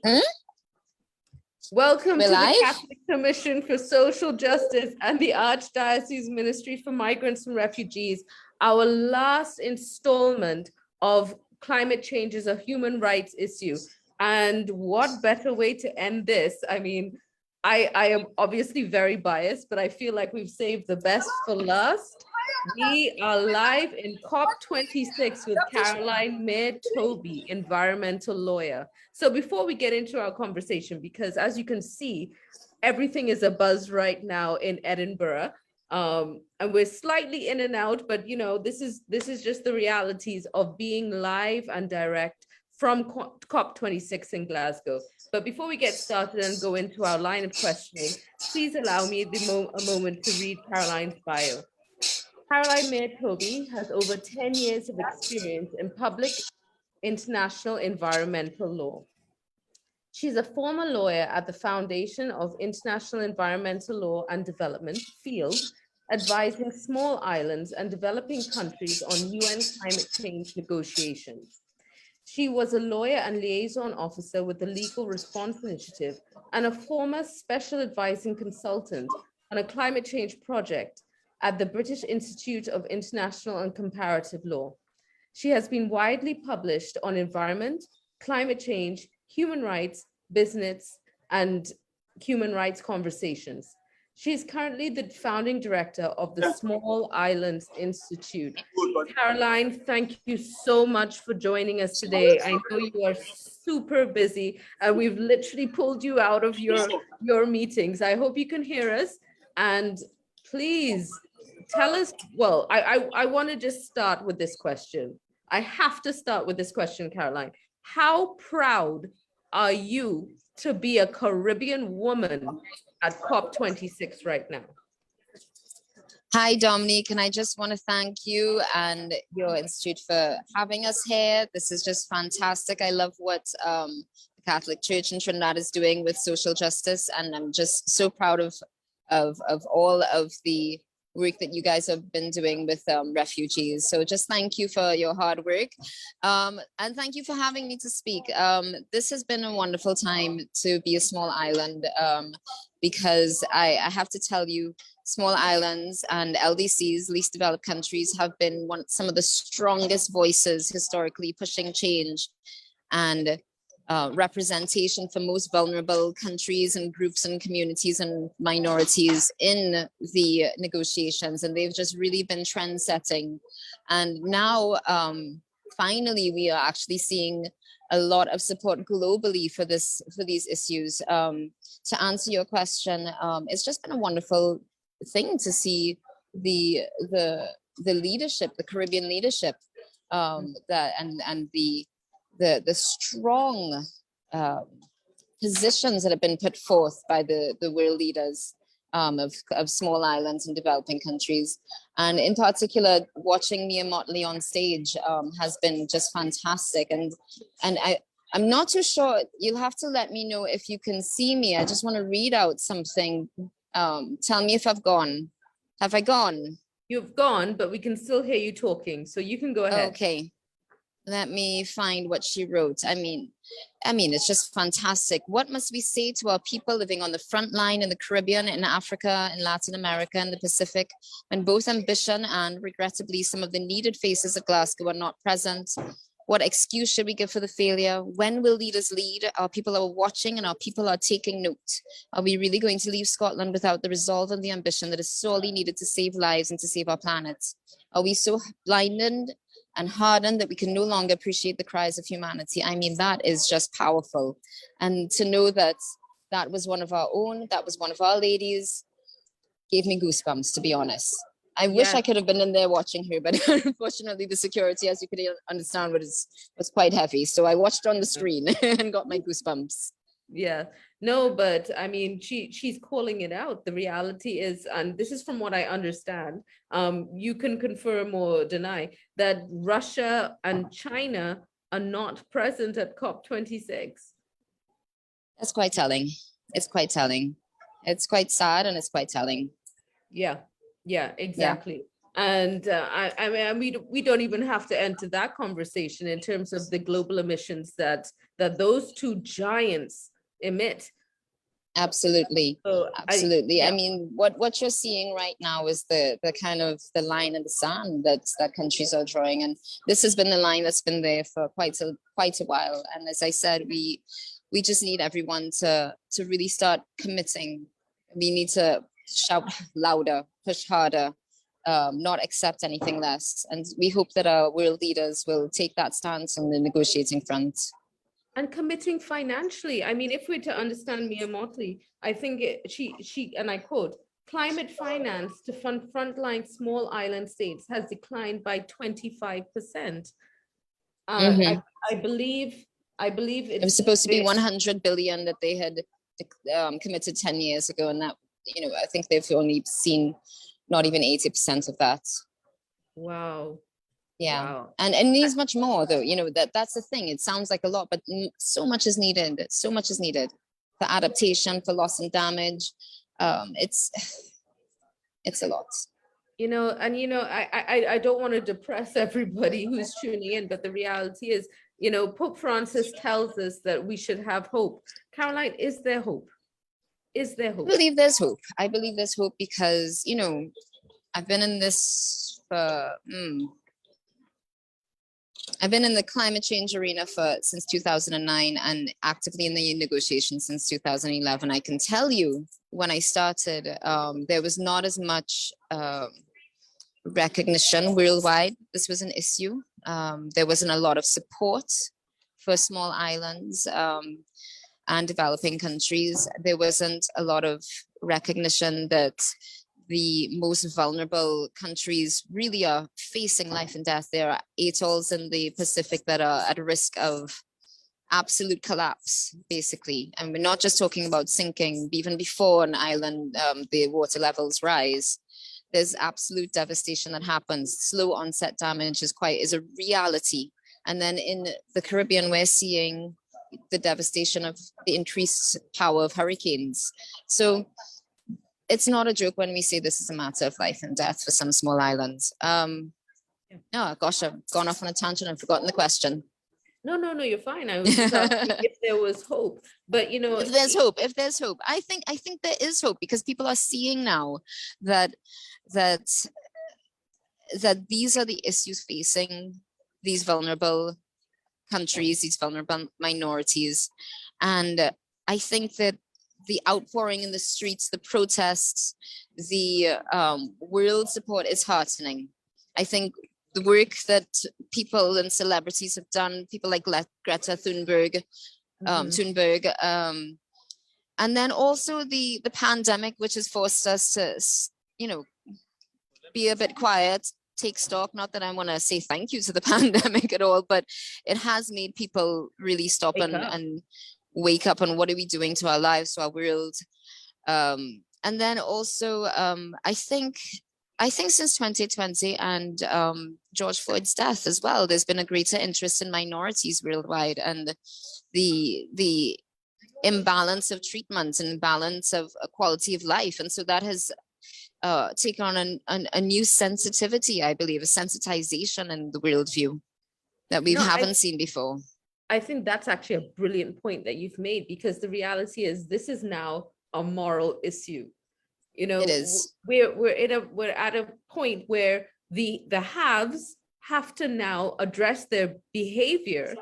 Hmm? Welcome We're to the live? Catholic Commission for Social Justice and the Archdiocese Ministry for Migrants and Refugees. Our last installment of climate change is a human rights issue. And what better way to end this? I mean, I am obviously very biased, but I feel like we've saved the best for last. We are live in COP26 with Caroline Mair-Toby, environmental lawyer. So before we get into our conversation, because as you can see, everything is a buzz right now in Edinburgh. And we're slightly in and out, but you know, this is just the realities of being live and direct from COP26 in Glasgow. But before we get started and go into our line of questioning, please allow me a moment to read Caroline's bio. Caroline Mair-Toby has over 10 years of experience in public international environmental law. She's a former lawyer at the Foundation of International Environmental Law and Development field, advising small islands and developing countries on UN climate change negotiations. She was a lawyer and liaison officer with the Legal Response Initiative and a former special advising consultant on a climate change project at the British Institute of International and Comparative Law. She has been widely published on environment, climate change, human rights, business, and human rights conversations. She is currently the founding director of the Small Islands Institute. Caroline, thank you so much for joining us today. I know you are super busy and we've literally pulled you out of your meetings. I hope you can hear us, and please tell us, well, I want to just start with this question. I have to start with this question, Caroline. How proud are you to be a Caribbean woman at COP26 right now? Hi, Dominique, and I just want to thank you and your institute for having us here. This is just fantastic. I love what the Catholic Church in Trinidad is doing with social justice, and I'm just so proud of all of the work that you guys have been doing with refugees. So just thank you for your hard work, and thank you for having me to speak. This has been a wonderful time to be a small island, because I have to tell you, small islands and LDCs, least developed countries, have been some of the strongest voices historically pushing change and representation for most vulnerable countries and groups and communities and minorities in the negotiations. And they've just really been trend setting. And now, finally, we are actually seeing a lot of support globally for these issues. To answer your question, it's just been a wonderful thing to see the leadership, the Caribbean leadership, that and the strong positions that have been put forth by the world leaders of small islands and developing countries. And in particular, watching Mia Motley on stage has been just fantastic. And I'm not too sure, you'll have to let me know if you can see me. I just want to read out something. Tell me if I've gone. Have I gone? You've gone, but we can still hear you talking, so you can go ahead. Okay. Let me find what she wrote. I mean, it's just fantastic. What must we say to our people living on the front line in the Caribbean, in Africa, in Latin America, and the Pacific, when both ambition and, regrettably, some of the needed faces of Glasgow are not present? What excuse should we give for the failure? When will leaders lead? Our people are watching and our people are taking note. Are we really going to leave Scotland without the resolve and the ambition that is sorely needed to save lives and to save our planet? Are we so blinded and hardened that we can no longer appreciate the cries of humanity? I mean, that is just powerful. And to know that that was one of our own, that was one of our ladies, gave me goosebumps, to be honest. I wish I could have been in there watching her, but unfortunately the security, as you could understand, was quite heavy. So I watched on the screen and got my goosebumps. Yeah, no, but I mean, she's calling it out. The reality is, and this is from what I understand, you can confirm or deny that Russia and China are not present at COP26. That's quite telling. It's quite telling. It's quite sad and it's quite telling. Yeah, exactly. Yeah. And I mean, we don't even have to enter that conversation in terms of the global emissions that that those two giants emit. Absolutely. So Absolutely. yeah. I mean, what you're seeing right now is the kind of the line in the sand that countries are drawing, and this has been the line that's been there for quite a while. And as I said, we just need everyone to really start committing. We need to shout louder, push harder, not accept anything less. And we hope that our world leaders will take that stance on the negotiating front. And committing financially. I mean, if we're to understand Mair-Toby, I think she, and I quote, climate finance to fund frontline small island states has declined by 25%. Mm-hmm. I believe It was supposed to be 100 billion that they had committed 10 years ago, and that, I think they've only seen not even 80% of that. Wow. Yeah. Wow. And it needs much more, though. That's the thing. It sounds like a lot, but so much is needed. So much is needed for adaptation, for loss and damage. It's a lot. I don't want to depress everybody who's tuning in, but the reality is, Pope Francis tells us that we should have hope. Caroline, is there hope? Is there hope? I believe there's hope. I believe there's hope because, I've been in this for I've been in the climate change arena since 2009 and actively in the negotiations since 2011. I can tell you when I started, there was not as much recognition worldwide. This was an issue. There wasn't a lot of support for small islands and developing countries. There wasn't a lot of recognition that the most vulnerable countries really are facing life and death. There are atolls in the Pacific that are at risk of absolute collapse, basically. And we're not just talking about sinking. Even before an island, the water levels rise, there's absolute devastation that happens. Slow onset damage is a reality. And then in the Caribbean, we're seeing the devastation of the increased power of hurricanes. So it's not a joke when we say this is a matter of life and death for some small islands. Oh gosh, I've gone off on a tangent and forgotten the question. No, you're fine. I was just asking if there was hope, but if there's hope, I think there is hope because people are seeing now that these are the issues facing these vulnerable countries, these vulnerable minorities, and I think that the outpouring in the streets, the protests, the world support is heartening. I think the work that people and celebrities have done, people like Greta Thunberg, and then also the pandemic, which has forced us to, be a bit quiet, take stock. Not that I want to say thank you to the pandemic at all, but it has made people really stop and wake up on what are we doing to our lives, to our world. And then also, I think since 2020 and George Floyd's death as well, there's been a greater interest in minorities worldwide, and the imbalance of treatment and balance of quality of life. And so that has taken on a new sensitivity, I believe, a sensitization in the worldview that we haven't seen before. I think that's actually a brilliant point that you've made, because the reality is this is now a moral issue. It is. We're at a point where the haves have to now address their behavior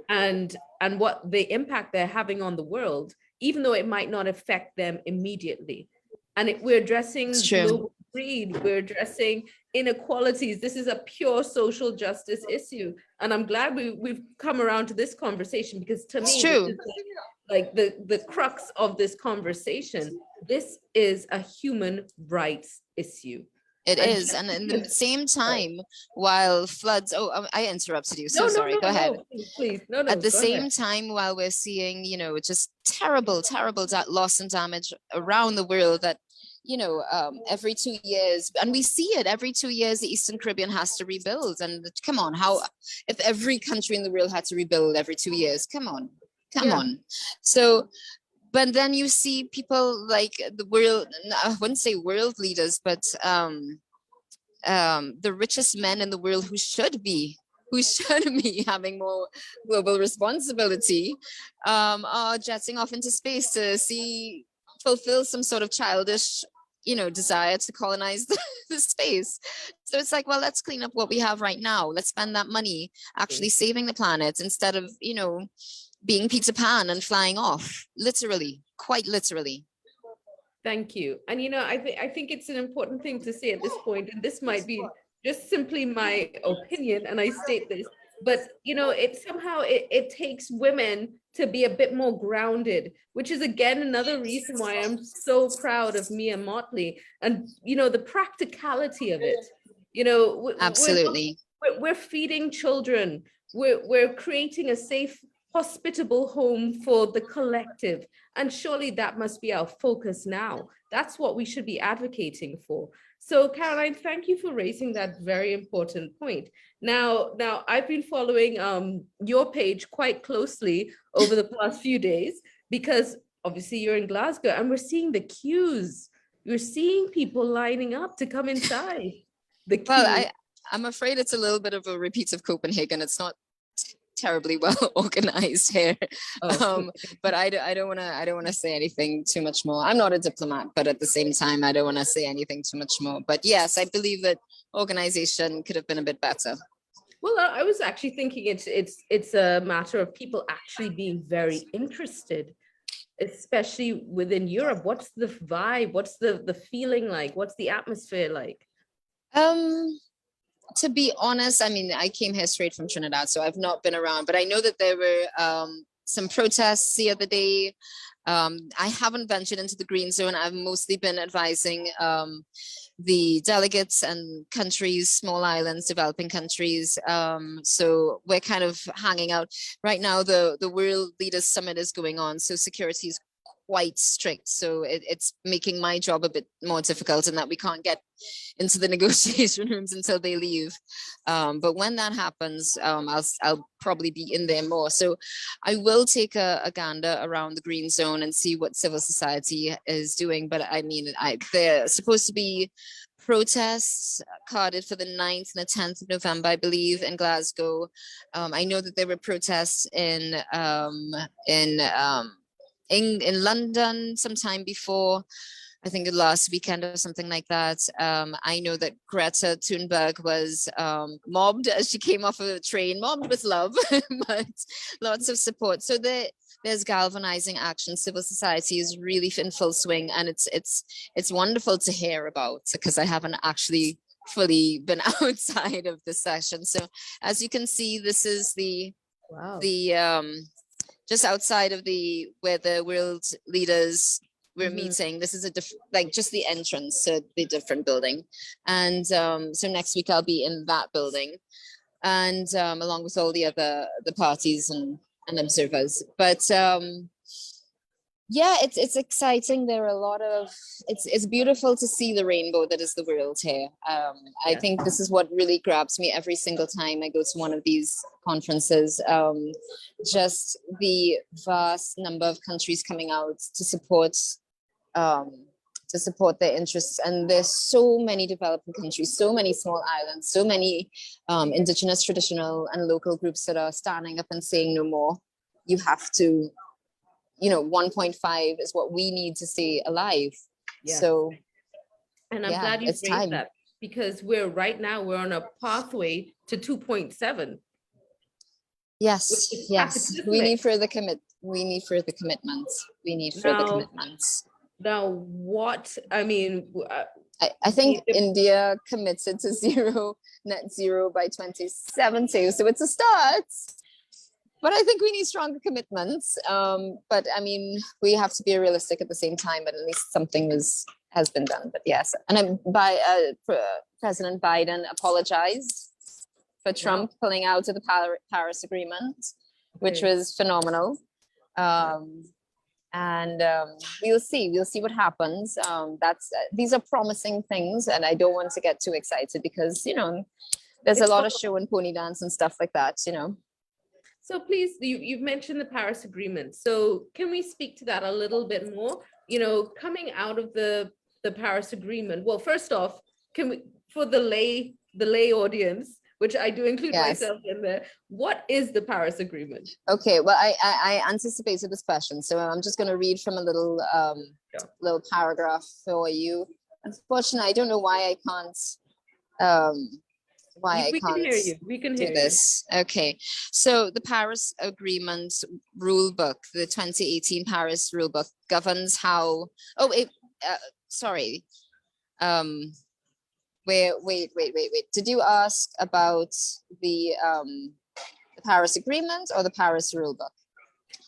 and what the impact they're having on the world, even though it might not affect them immediately. And we're addressing global greed, we're addressing inequalities. This is a pure social justice issue. And I'm glad we've come around to this conversation, because to me, this is like the crux of this conversation. This is a human rights issue. It is. And at the same time, while floods, I interrupted you. So sorry. Go ahead. Please. At the same time, while we're seeing, just terrible loss and damage around the world, that, every 2 years, and we see it every 2 years, the Eastern Caribbean has to rebuild. And come on, if every country in the world had to rebuild every 2 years, come on. So, but then you see people like the world, I wouldn't say world leaders, but the richest men in the world who should be who should be having more global responsibility, are jetting off into space to fulfill some sort of childish, desire to colonize the space. So it's like, well, let's clean up what we have right now. Let's spend that money actually saving the planet instead of, being Peter Pan and flying off, literally, quite literally. Thank you. And I think it's an important thing to say at this point, and this might be just simply my opinion, and I state this, but it takes women to be a bit more grounded, which is again another reason why I'm so proud of Mia Motley and the practicality of it. Absolutely. We're feeding children, we're creating a safe, hospitable home for the collective, and surely that must be our focus now. That's what we should be advocating for. So Caroline, thank you for raising that very important point. Now I've been following your page quite closely over the past few days, because obviously you're in Glasgow and we're seeing the queues. You're seeing people lining up to come inside the queue. Well, I'm afraid it's a little bit of a repeat of Copenhagen. It's not terribly well organized here. But I don't want to say anything too much more. I'm not a diplomat, but at the same time, I don't want to say anything too much more. But yes, I believe that organization could have been a bit better. Well, I was actually thinking it's a matter of people actually being very interested, especially within Europe. What's the vibe? What's the feeling like? What's the atmosphere like? To be honest, I mean, I came here straight from Trinidad, so I've not been around, but I know that there were some protests the other day. I haven't ventured into the green zone. I've mostly been advising the delegates and countries, small islands, developing countries. So we're kind of hanging out. Right now, the World Leaders Summit is going on, so security is quite strict. So it's making my job a bit more difficult in that we can't get into the negotiation rooms until they leave. But when that happens, I'll probably be in there more. So I will take a gander around the green zone and see what civil society is doing. But I mean, they're supposed to be protests carded for the 9th and the 10th of November, I believe, in Glasgow. I know that there were protests in London sometime before, I think the last weekend or something like that. I know that Greta Thunberg was mobbed as she came off a train, mobbed with love, but lots of support. So there's galvanizing action. Civil society is really in full swing, and it's wonderful to hear about, because I haven't actually fully been outside of the session. So as you can see, this is the just outside of where the world leaders were meeting. This is just the entrance to the different building. And so next week I'll be in that building, and along with all the parties and observers. But yeah, it's exciting. There are a lot of, it's beautiful to see the rainbow that is the world here. I think this is what really grabs me every single time I go to one of these conferences. Just the vast number of countries coming out to support their interests. And there's so many developing countries, so many small islands, so many indigenous, traditional and local groups that are standing up and saying no more. You have to, 1.5 is what we need to stay alive. Yes. So, and I'm glad you raised that, because we're on a pathway to 2.7. Yes, yes. We need further commitments. We need further commitments. Now, what I mean, I think India committed to net zero by 2070, so it's a start. But I think we need stronger commitments. But I mean, we have to be realistic at the same time. But at least something has been done. But yes, and President Biden apologized for Trump pulling out of the Paris Agreement, which was phenomenal. And we'll see what happens. These are promising things, and I don't want to get too excited because there's a lot of show and pony dance and stuff like that. So please, you've mentioned the Paris Agreement. So can we speak to that a little bit more? Coming out of the Paris Agreement. Well, first off, can we, for the lay audience, which I do include Yes. myself in there. What is the Paris Agreement? Okay, well, I anticipated this question, so I'm just going to read from a little paragraph for you. Unfortunately, I don't know um, why I We can can't hear you. We can do hear you. this. Okay, so the Paris Agreement rule book, the 2018 Paris rule book, governs how. Sorry. Wait. Did you ask about the Paris Agreement or the Paris rule book?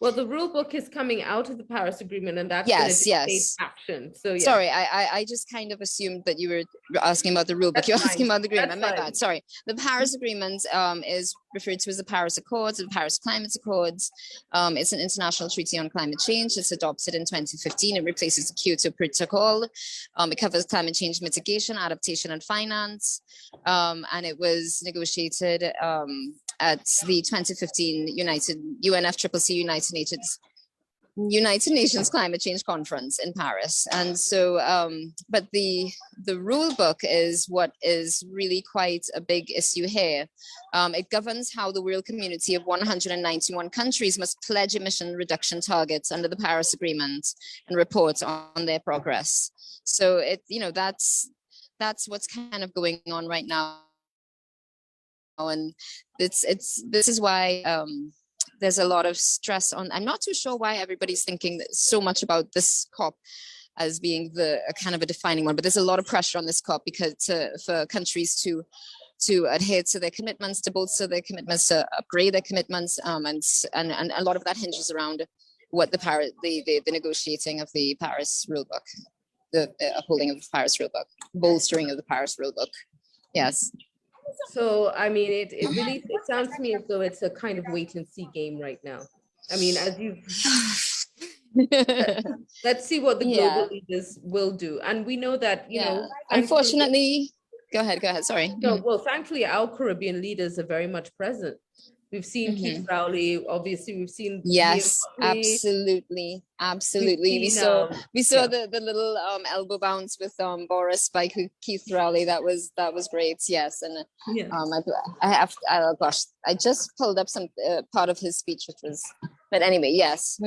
Well, the rule book is coming out of the Paris Agreement, and that's going to Yes, dictate yes. action. So yeah. Sorry, I just kind of assumed that you were asking about the rule book. That's You're fine. asking about the agreement. That's My fine. bad. Sorry. The Paris Agreement is referred to as the Paris Accords, the Paris Climate Accords. It's an international treaty on climate change. It's adopted in 2015. It replaces the Kyoto Protocol. It covers climate change mitigation, adaptation, and finance. And it was negotiated at the 2015 United Nations Climate Change Conference in Paris. And so, but the rule book is what is really quite a big issue here. It governs how the world community of 191 countries must pledge emission reduction targets under the Paris Agreement and report on their progress. So that's what's kind of going on right now. And this is why there's a lot of stress on. I'm not too sure why everybody's thinking so much about this COP as being a kind of a defining one, but there's a lot of pressure on this COP because for countries to adhere to their commitments, to bolster their commitments, to upgrade their commitments, and a lot of that hinges around what the negotiating of the Paris rule book, the upholding of the Paris rule book, bolstering of the Paris rule book. Yes. So, I mean, it really sounds to me as though it's a kind of wait and see game right now. I mean, as let's see what the global leaders will do. And we know that, you know, unfortunately, go ahead. Sorry. No, well, thankfully, our Caribbean leaders are very much present. We've seen Keith Rowley, obviously, we've seen. Yes, absolutely. We saw the little elbow bounce with Boris by Keith Rowley. That was great. Yes, and I just pulled up some part of his speech, which was. But anyway, yes.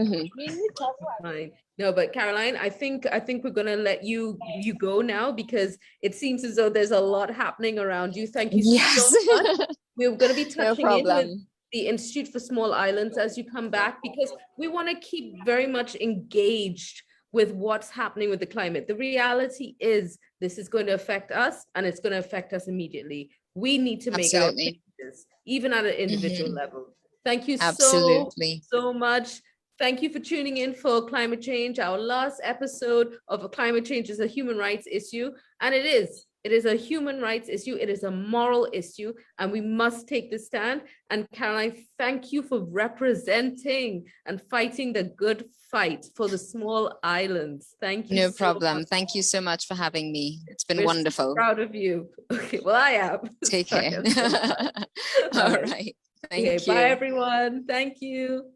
Fine. No, but Caroline, I think we're gonna let you go now because it seems as though there's a lot happening around you. Thank you so much. We're gonna be touching in with the Institute for Small Islands as you come back, because we want to keep very much engaged with what's happening with the climate. The reality is this is going to affect us, and it's going to affect us immediately. We need to make our changes, even at an individual level. Thank you so much. Thank you for tuning in for Climate Change. Our last episode of Climate Change is a human rights issue, and it is a human rights issue. It is a moral issue, and we must take the stand. And Caroline, thank you for representing and fighting the good fight for the small islands. Thank you. No problem. Thank you so much for having me. It's been wonderful. So proud of you. Okay, well, I am. Take care. All right. Thank you. Bye, everyone. Thank you.